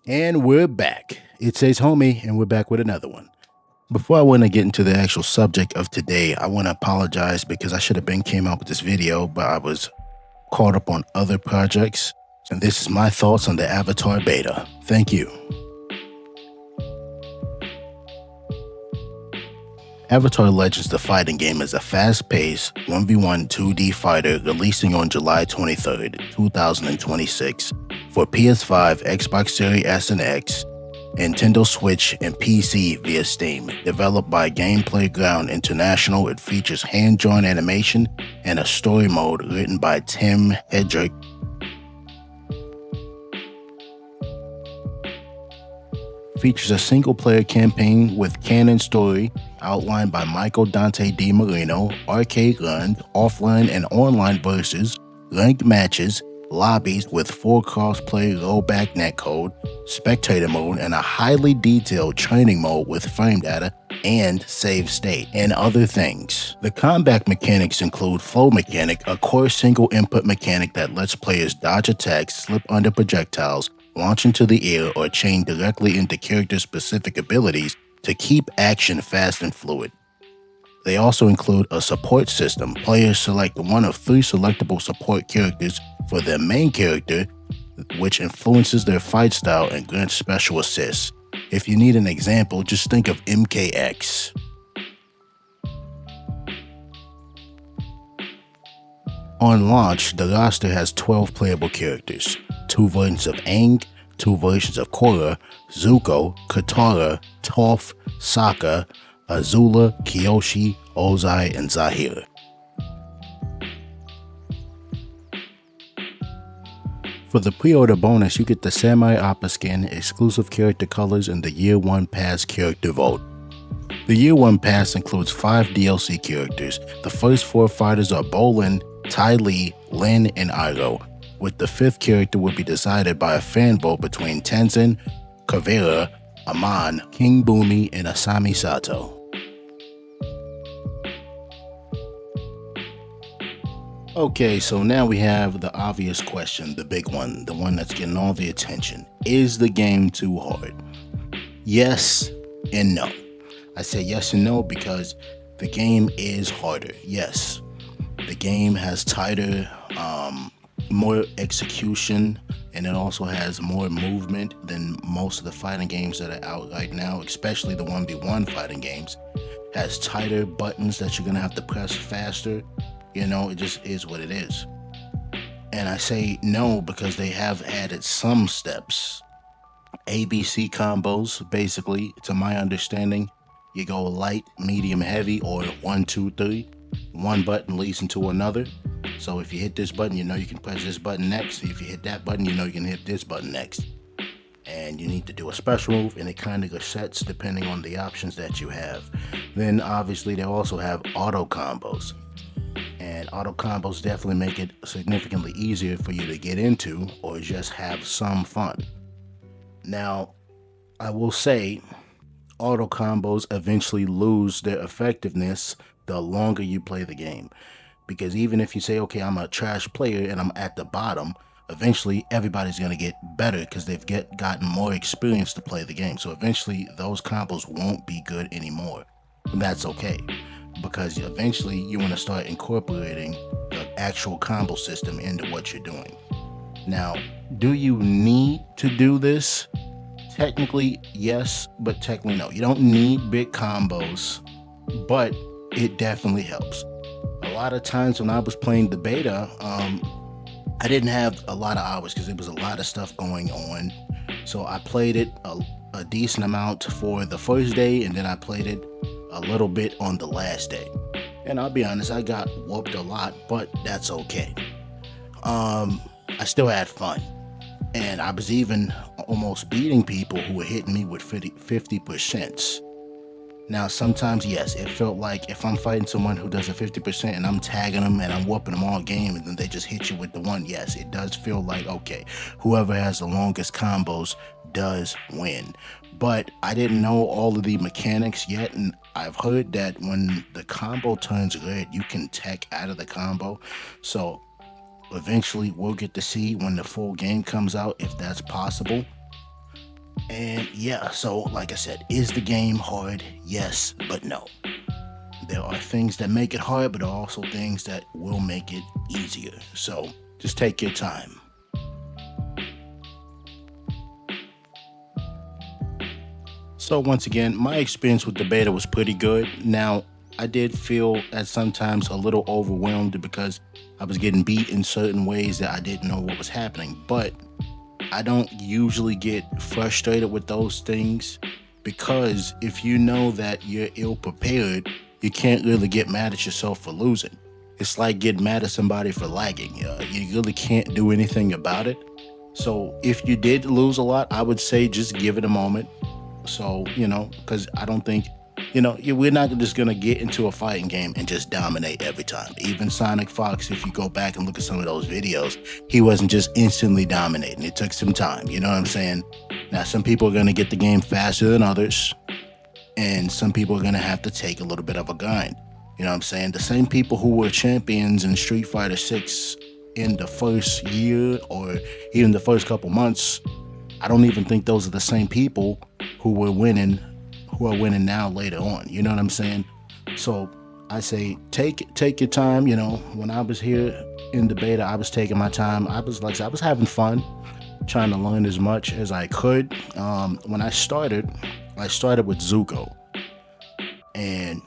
And we're back. It says homie, and we're back with another one. Before I want to get into the actual subject of today, I want to apologize because I should have came out with this video, but I was caught up on other projects. And this is my thoughts on the Avatar beta. Thank you. Avatar Legends the fighting game is a fast-paced 1v1 2D fighter releasing on July 23rd, 2026 for PS5, Xbox Series S and X, Nintendo Switch, and PC via Steam. Developed by Game Playground International, it features hand-drawn animation and a story mode written by Tim Hedrick. Features a single-player campaign with canon story outlined by Michael Dante DiMarino, arcade runs, offline and online versus, ranked matches, lobbies with full cross-play rollback netcode, spectator mode, and a highly detailed training mode with frame data and save state, and other things. The combat mechanics include flow mechanic, a core single input mechanic that lets players dodge attacks, slip under projectiles, launch into the air, or chain directly into character-specific abilities to keep action fast and fluid. They also include a support system. Players select one of 3 selectable support characters for their main character, which influences their fight style and grants special assists. If you need an example, just think of MKX. On launch, the roster has 12 playable characters, 2 versions of Aang, 2 versions of Korra, Zuko, Katara, Toph, Sokka, Azula, Kyoshi, Ozai, and Zahir. For the pre-order bonus, you get the Samurai Appa skin, exclusive character colors, and the Year 1 Pass character vote. The Year 1 Pass includes 5 DLC characters. The first 4 fighters are Bolin, Ty Lee, Lin, and Iroh, with the 5th character will be decided by a fan vote between Tenzin, Kavera, Aman, King Bumi, and Asami Sato. Okay, so now we have the obvious question, the big one, the one that's getting all the attention. Is the game too hard? Yes and no. I say yes and no because the game is harder. Yes, the game has tighter, more execution, and it also has more movement than most of the fighting games that are out right now, especially the 1v1 fighting games. Has tighter buttons that you're gonna have to press faster. You know, it just is what it is. And I say no because they have added some steps. ABC combos, basically, to my understanding, you go light, medium, heavy, or 1, 2, 3. One button leads into another. So if you hit this button, you know you can press this button next. If you hit that button, you know you can hit this button next. And you need to do a special move, and it kind of resets depending on the options that you have. Then obviously they also have auto combos. And auto combos definitely make it significantly easier for you to get into or just have some fun. Now, I will say auto combos eventually lose their effectiveness the longer you play the game. Because even if you say, okay, I'm a trash player and I'm at the bottom, eventually everybody's going to get better because they've gotten more experience to play the game. So eventually those combos won't be good anymore. And that's okay, because eventually you want to start incorporating the actual combo system into what you're doing. Now, do you need to do this? Technically, yes, but technically no. You don't need big combos, but it definitely helps. A lot of times when I was playing the beta, I didn't have a lot of hours because there was a lot of stuff going on. So I played it a decent amount for the first day, and then I played it a little bit on the last day. And I'll be honest, I got whooped a lot, but that's okay. I still had fun. And I was even almost beating people who were hitting me with 50%. Now, sometimes, yes, it felt like if I'm fighting someone who does a 50% and I'm tagging them and I'm whooping them all game and then they just hit you with the one, yes, it does feel like, okay, whoever has the longest combos does win. But I didn't know all of the mechanics yet, and I've heard that when the combo turns red, you can tech out of the combo. So eventually we'll get to see when the full game comes out if that's possible. And yeah, so like I said, is the game hard? Yes, but no. There are things that make it hard, but there are also things that will make it easier. So just take your time. So once again, my experience with the beta was pretty good. Now, I did feel at sometimes a little overwhelmed because I was getting beat in certain ways that I didn't know what was happening. But I don't usually get frustrated with those things because if you know that you're ill prepared, you can't really get mad at yourself for losing. It's like getting mad at somebody for lagging. You really can't do anything about it. So if you did lose a lot, I would say just give it a moment. So, because I don't think, we're not just going to get into a fighting game and just dominate every time. Even Sonic Fox, if you go back and look at some of those videos, he wasn't just instantly dominating. It took some time. You know what I'm saying? Now, some people are going to get the game faster than others, and some people are going to have to take a little bit of a grind. You know what I'm saying? The same people who were champions in Street Fighter 6 in the first year or even the first couple months, I don't even think those are the same people who were winning, who are winning now later on. You know what I'm saying? So I say take your time. When I was here in the beta, I was taking my time. I was having fun, trying to learn as much as I could. When I started with Zuko, and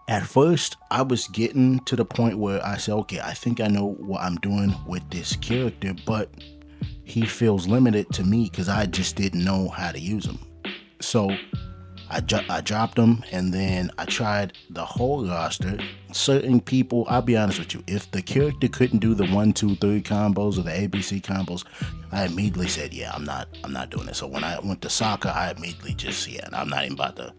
at first I was getting to the point where I said, okay, I think I know what I'm doing with this character, but he feels limited to me because I just didn't know how to use him. So I dropped him and then I tried the whole roster. Certain people, I'll be honest with you, if the character couldn't do the 1, 2, 3 combos or the ABC combos, I immediately said, yeah, I'm not doing it. So when I went to soccer, I immediately just, yeah, I'm not even about to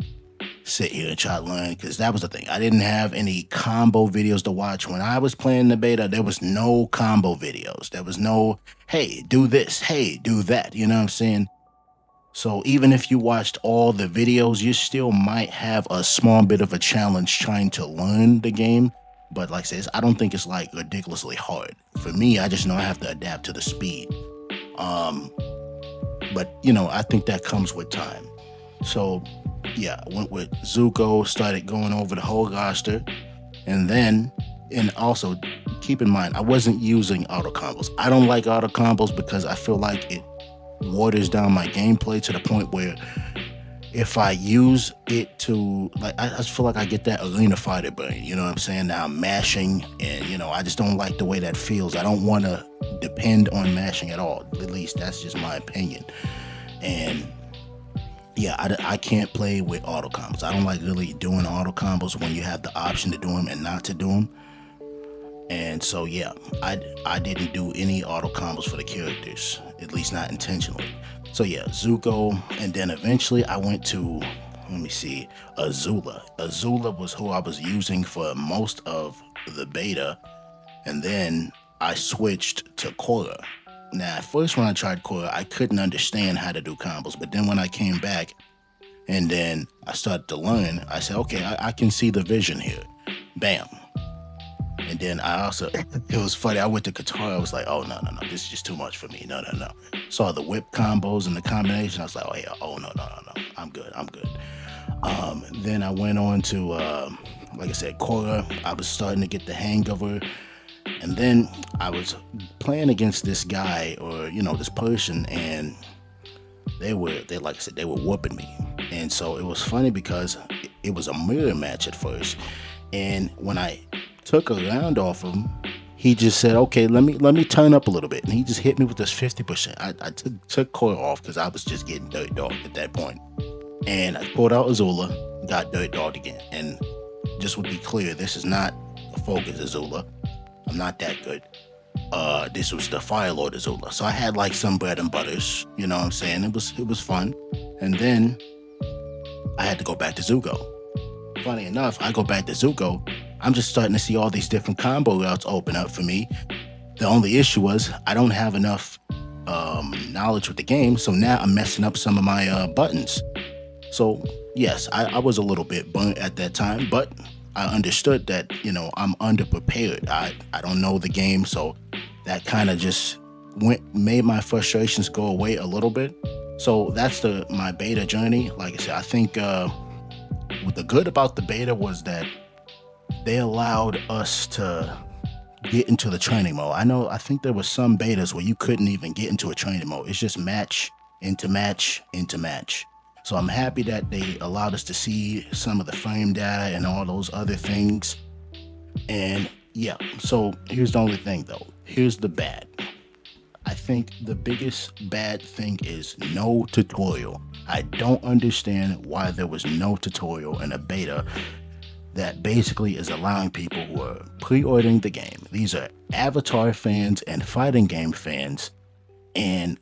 sit here and try to learn because that was the thing. I didn't have any combo videos to watch. When I was playing the beta, there was no combo videos. There was no, hey, do this, hey, do that. You know what I'm saying? So even if you watched all the videos, you still might have a small bit of a challenge trying to learn the game. But like I said, I don't think it's like ridiculously hard. For me, I just know I have to adapt to the speed. Um, but I think that comes with time. So yeah, I went with Zuko, started going over the whole roster, and then and also keep in mind I wasn't using auto combos. I don't like auto combos because I feel like it waters down my gameplay to the point where if I use it to like I just feel like I get that arena fighter brain, you know what I'm saying? Now I'm mashing and I just don't like the way that feels. I don't want to depend on mashing at all. At least that's just my opinion. And yeah, I can't play with auto combos. I don't like really doing auto combos when you have the option to do them and not to do them. And so yeah, I didn't do any auto combos for the characters, at least not intentionally. So yeah, Zuko, and then eventually I went to, let me see, Azula. Azula was who I was using for most of the beta, and then I switched to Korra. Now, at first when I tried Korra, I couldn't understand how to do combos, but then when I came back and then I started to learn, I said, okay, I can see the vision here. Bam. And then I also, it was funny. I went to Qatar. I was like, oh, no, no, no. This is just too much for me. No, no, no. Saw the whip combos and the combination. I was like, oh, yeah. Oh, no, no, no, no. I'm good. I'm good. Then I went on to, like I said, Korra. I was starting to get the hang of her. And then I was playing against this guy or, this person. And they like I said, they were whooping me. And so it was funny because it was a mirror match at first. And when I took a round off him, he just said, okay, let me turn up a little bit. And he just hit me with this 50%. I took Korra off because I was just getting dirt dogged at that point. And I pulled out Azula, got dirt dogged again. And just would be clear, this is not a focus Azula. I'm not that good. This was the Fire Lord Azula. So I had like some bread and butters, you know what I'm saying? It was fun. And then I had to go back to Zuko. Funny enough, I go back to Zuko. I'm just starting to see all these different combo routes open up for me. The only issue was I don't have enough knowledge with the game, so now I'm messing up some of my buttons. So yes, I was a little bit burnt at that time, but I understood that I'm underprepared. I don't know the game, so that kind of just made my frustrations go away a little bit. So that's the my beta journey. Like I said, I think what the good about the beta was that they allowed us to get into the training mode. I think there was some betas where you couldn't even get into a training mode. It's just match into match into match. So I'm happy that they allowed us to see some of the frame data and all those other things. And yeah, so here's the only thing though. Here's the bad. I think the biggest bad thing is no tutorial. I don't understand why there was no tutorial in a beta that basically is allowing people who are pre-ordering the game. These are Avatar fans and fighting game fans, and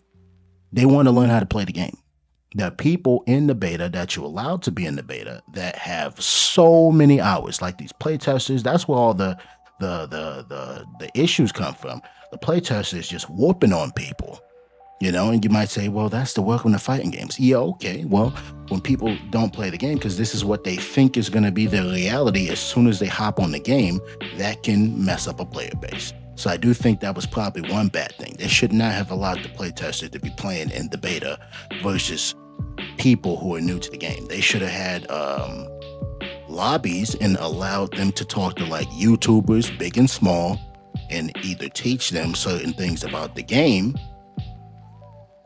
they want to learn how to play the game. There are people in the beta that you're allowed to be in the beta that have so many hours, like these playtesters. That's where all the issues come from. The playtesters just whooping on people. And you might say, well, that's the welcome to fighting games. Yeah, okay. Well, when people don't play the game, because this is what they think is going to be their reality as soon as they hop on the game, that can mess up a player base. So I do think that was probably one bad thing. They should not have allowed the playtester to be playing in the beta versus people who are new to the game. They should have had lobbies and allowed them to talk to like YouTubers, big and small, and either teach them certain things about the game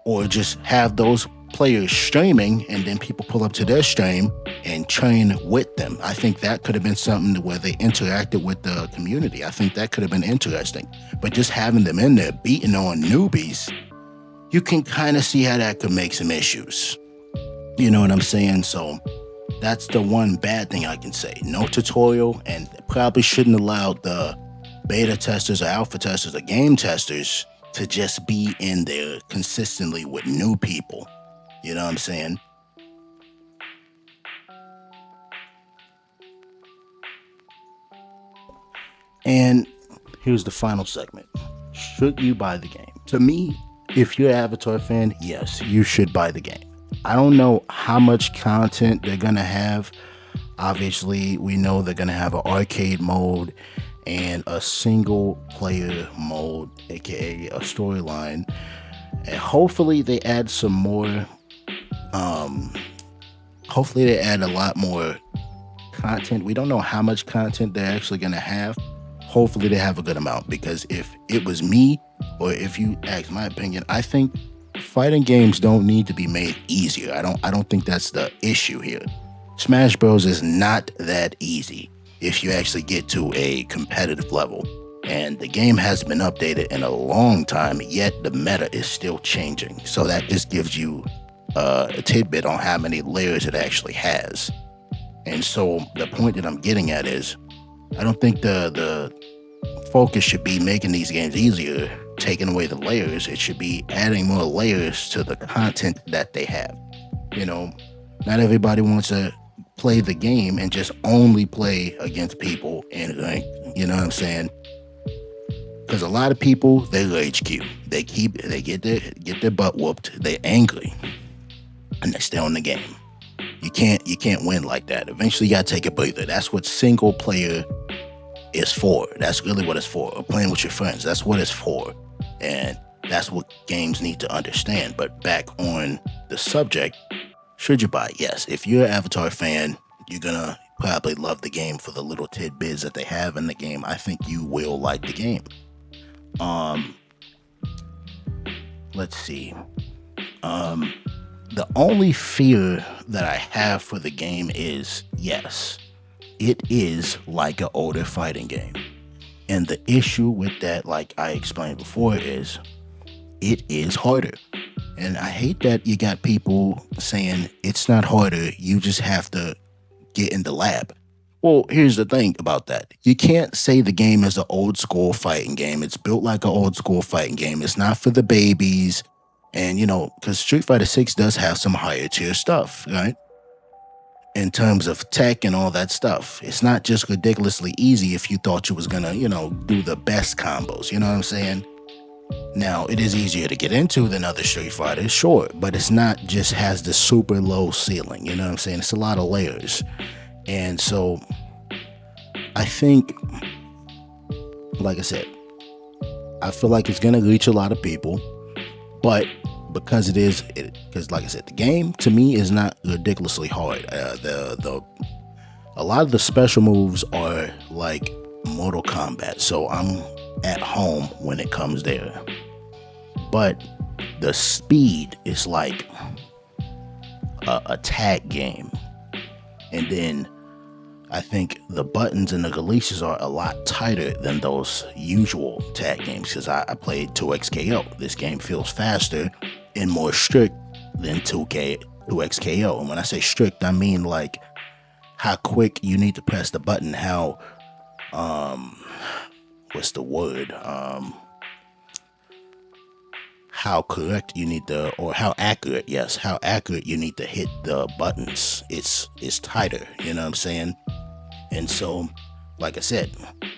or just have those players streaming and then people pull up to their stream and train with them. I think that could have been something where they interacted with the community. I think that could have been interesting. But just having them in there beating on newbies, you can kind of see how that could make some issues. You know what I'm saying? So that's the one bad thing I can say. No tutorial, and probably shouldn't allow the beta testers or alpha testers or game testers to just be in there consistently with new people. You know what I'm saying? And here's the final segment. Should you buy the game? To me, if you're an Avatar fan, yes, you should buy the game. I don't know how much content they're going to have. Obviously, we know they're going to have an arcade mode and a single player mode, aka a storyline. And hopefully they add some more hopefully they add a lot more content. We don't know how much content they're actually going to have. Hopefully they have a good amount, because if it was me, or if you ask my opinion, I think fighting games don't need to be made easier. I don't think that's the issue here. Smash Bros is not that easy if you actually get to a competitive level. And the game hasn't been updated in a long time, yet the meta is still changing. So that just gives you a tidbit on how many layers it actually has. And so the point that I'm getting at is, I don't think the focus should be making these games easier, taking away the layers. It should be adding more layers to the content that they have. Not everybody wants to play the game and just only play against people in rank. You know what I'm saying? Because a lot of people, they rage queue. They get their butt whooped. They're angry, and they stay on the game. You can't win like that. Eventually, you gotta take a breather. That's what single player is for. That's really what it's for. Or playing with your friends. That's what it's for, and that's what games need to understand. But back on the subject, should you buy? Yes. If you're an Avatar fan, you're gonna probably love the game for the little tidbits that they have in the game. I think you will like the game. Let's see. The only fear that I have for the game is, yes, it is like an older fighting game. And the issue with that, like I explained before, is it is harder. And I hate that you got people saying it's not harder, you just have to get in the lab. Well, here's the thing about that. You can't say the game is an old school fighting game. It's built like an old school fighting game. It's not for the babies. And, because Street Fighter 6 does have some higher tier stuff, right? in terms of tech and all that stuff. It's not just ridiculously easy if you thought you was gonna, do the best combos. You know what I'm saying? Now, it is easier to get into than other Street Fighters, sure, but it's not just has the super low ceiling. You know what I'm saying? It's a lot of layers. And so I think, like I said, I feel like it's gonna reach a lot of people, but because like I said, the game to me is not ridiculously hard. The a lot of the special moves are like Mortal Kombat, so I'm at home when it comes there. But the speed is like a tag game, and then I think the buttons and the releases are a lot tighter than those usual tag games because I played 2XKO. This game feels faster and more strict than 2XKO. And when I say strict, I mean like how quick you need to press the button, how what's the word? How correct you need to, or how accurate, yes, how accurate you need to hit the buttons. It's tighter, you know what I'm saying? And so, like I said,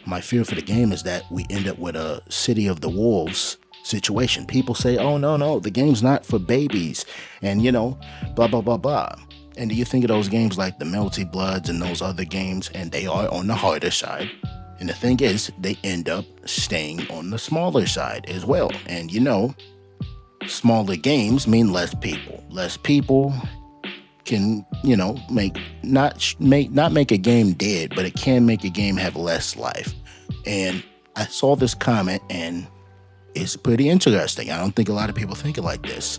my fear for the game is that we end up with a City of the Wolves situation. People say, oh, no, the game's not for babies, and blah, blah, blah, blah. And do you think of those games like the Melty Bloods and those other games, and they are on the harder side. And the thing is, they end up staying on the smaller side as well. And smaller games mean less people. Less people can, not make a game dead, but it can make a game have less life. And I saw this comment and it's pretty interesting. I don't think a lot of people think it like this.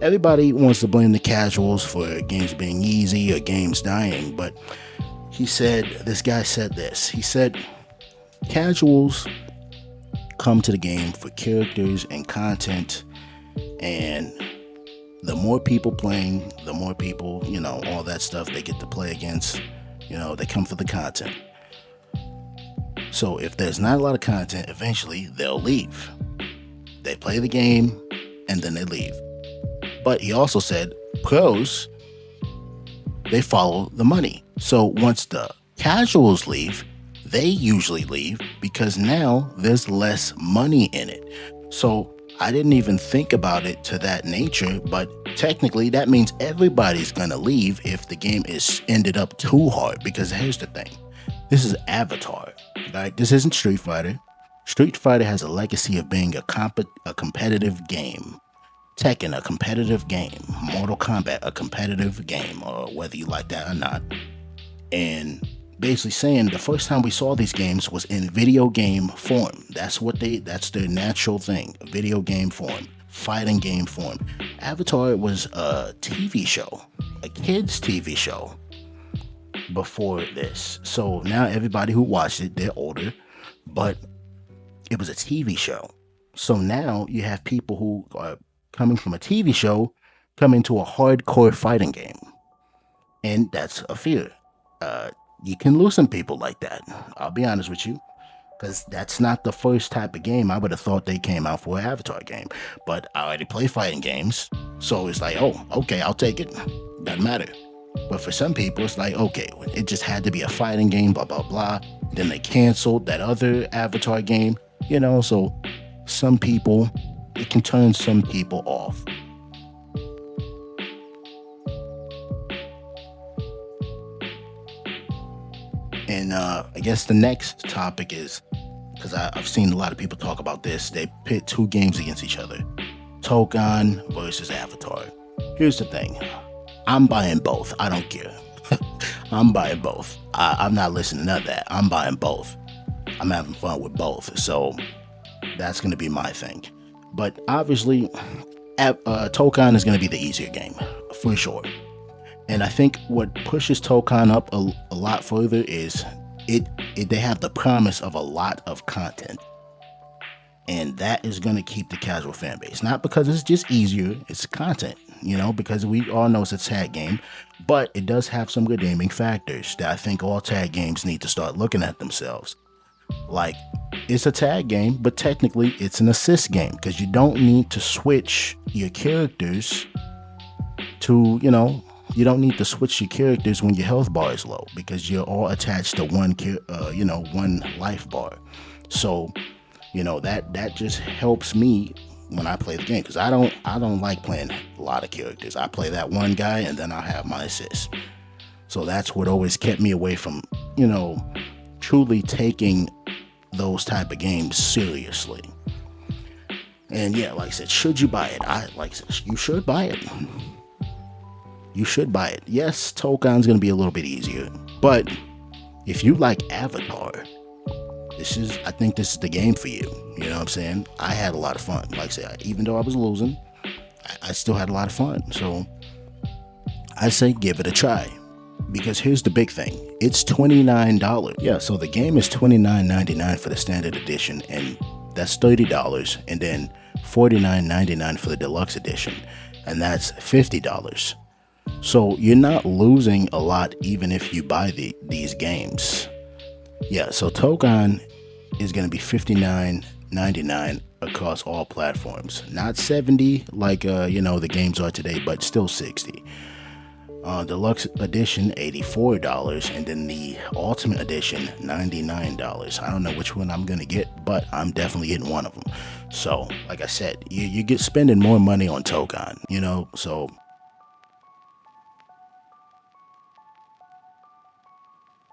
Everybody wants to blame the casuals for games being easy or games dying, but this guy said this. He said, casuals come to the game for characters and content, and the more people playing, the more people, all that stuff they get to play against, they come for the content. So if there's not a lot of content, eventually they'll leave. They play the game and then they leave. But he also said pros, they follow the money. So once the casuals leave, they usually leave because now there's less money in it. So I didn't even think about it to that nature, but technically that means everybody's gonna leave if the game is ended up too hard. Because here's the thing, this is Avatar, right? This isn't Street Fighter. Street Fighter has a legacy of being a competitive game. Tekken, a competitive game. Mortal Kombat, a competitive game, or whether you like that or not. And basically saying the first time we saw these games was in video game form. That's their natural thing, video game form, fighting game form. Avatar was a TV show, a kids TV show before this. So now everybody who watched it, they're older, but it was a TV show. So now you have people who are coming from a TV show coming to a hardcore fighting game. And that's a fear. You can lose some people like that. I'll be honest with you. Because that's not the first type of game I would have thought they came out for an Avatar game. But I already play fighting games. So it's like, oh, okay, I'll take it. Doesn't matter. But for some people, it's like, okay, it just had to be a fighting game, blah, blah, blah. Then they canceled that other Avatar game. So some people, it can turn some people off. And I guess the next topic is, because I've seen a lot of people talk about this, they pit two games against each other. Tokan versus Avatar. Here's the thing. I'm buying both. I don't care. I'm buying both. I'm not listening to none of that. I'm buying both. I'm having fun with both. So that's going to be my thing. But obviously, Tokan is going to be the easier game, for sure. And I think what pushes Tokan up a lot further is they have the promise of a lot of content. And that is going to keep the casual fan base. Not because it's just easier, it's content, because we all know it's a tag game. But it does have some redeeming factors that I think all tag games need to start looking at themselves. Like, it's a tag game, but technically it's an assist game because you don't need to switch your characters to, you don't need to switch your characters when your health bar is low because you're all attached to one one life bar. So that just helps me when I play the game, because I don't like playing a lot of characters. I play that one guy and then I'll have my assist. So that's what always kept me away from truly taking those type of games seriously. And yeah, like I said, should you buy it? You should buy it. You should buy it. Yes, Tokon's gonna be a little bit easier, but if you like Avatar, I think this is the game for you. You know what I'm saying? I had a lot of fun. Like I said, even though I was losing, I still had a lot of fun. So I say give it a try. Because here's the big thing. It's $29. Yeah, so the game is $29.99 for the standard edition, and that's $30, and then $49.99 for the deluxe edition, and that's $50. So you're not losing a lot even if you buy these games. Yeah, so Tokon is going to be $59.99 across all platforms. Not $70 like the games are today, but still $60. Deluxe edition $84, and then the ultimate edition $99. I don't know which one I'm gonna get, but I'm definitely getting one of them. So like I said, you get spending more money on Tokon, so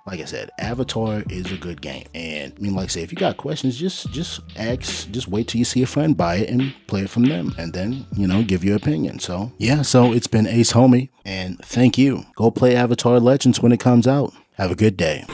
like I said, Avatar is a good game. And I mean, like I say, if you got questions, just ask, just wait till you see a friend buy it and play it from them, and then, give your opinion. So yeah, so it's been Ace Homie, and thank you. Go play Avatar Legends when it comes out. Have a good day.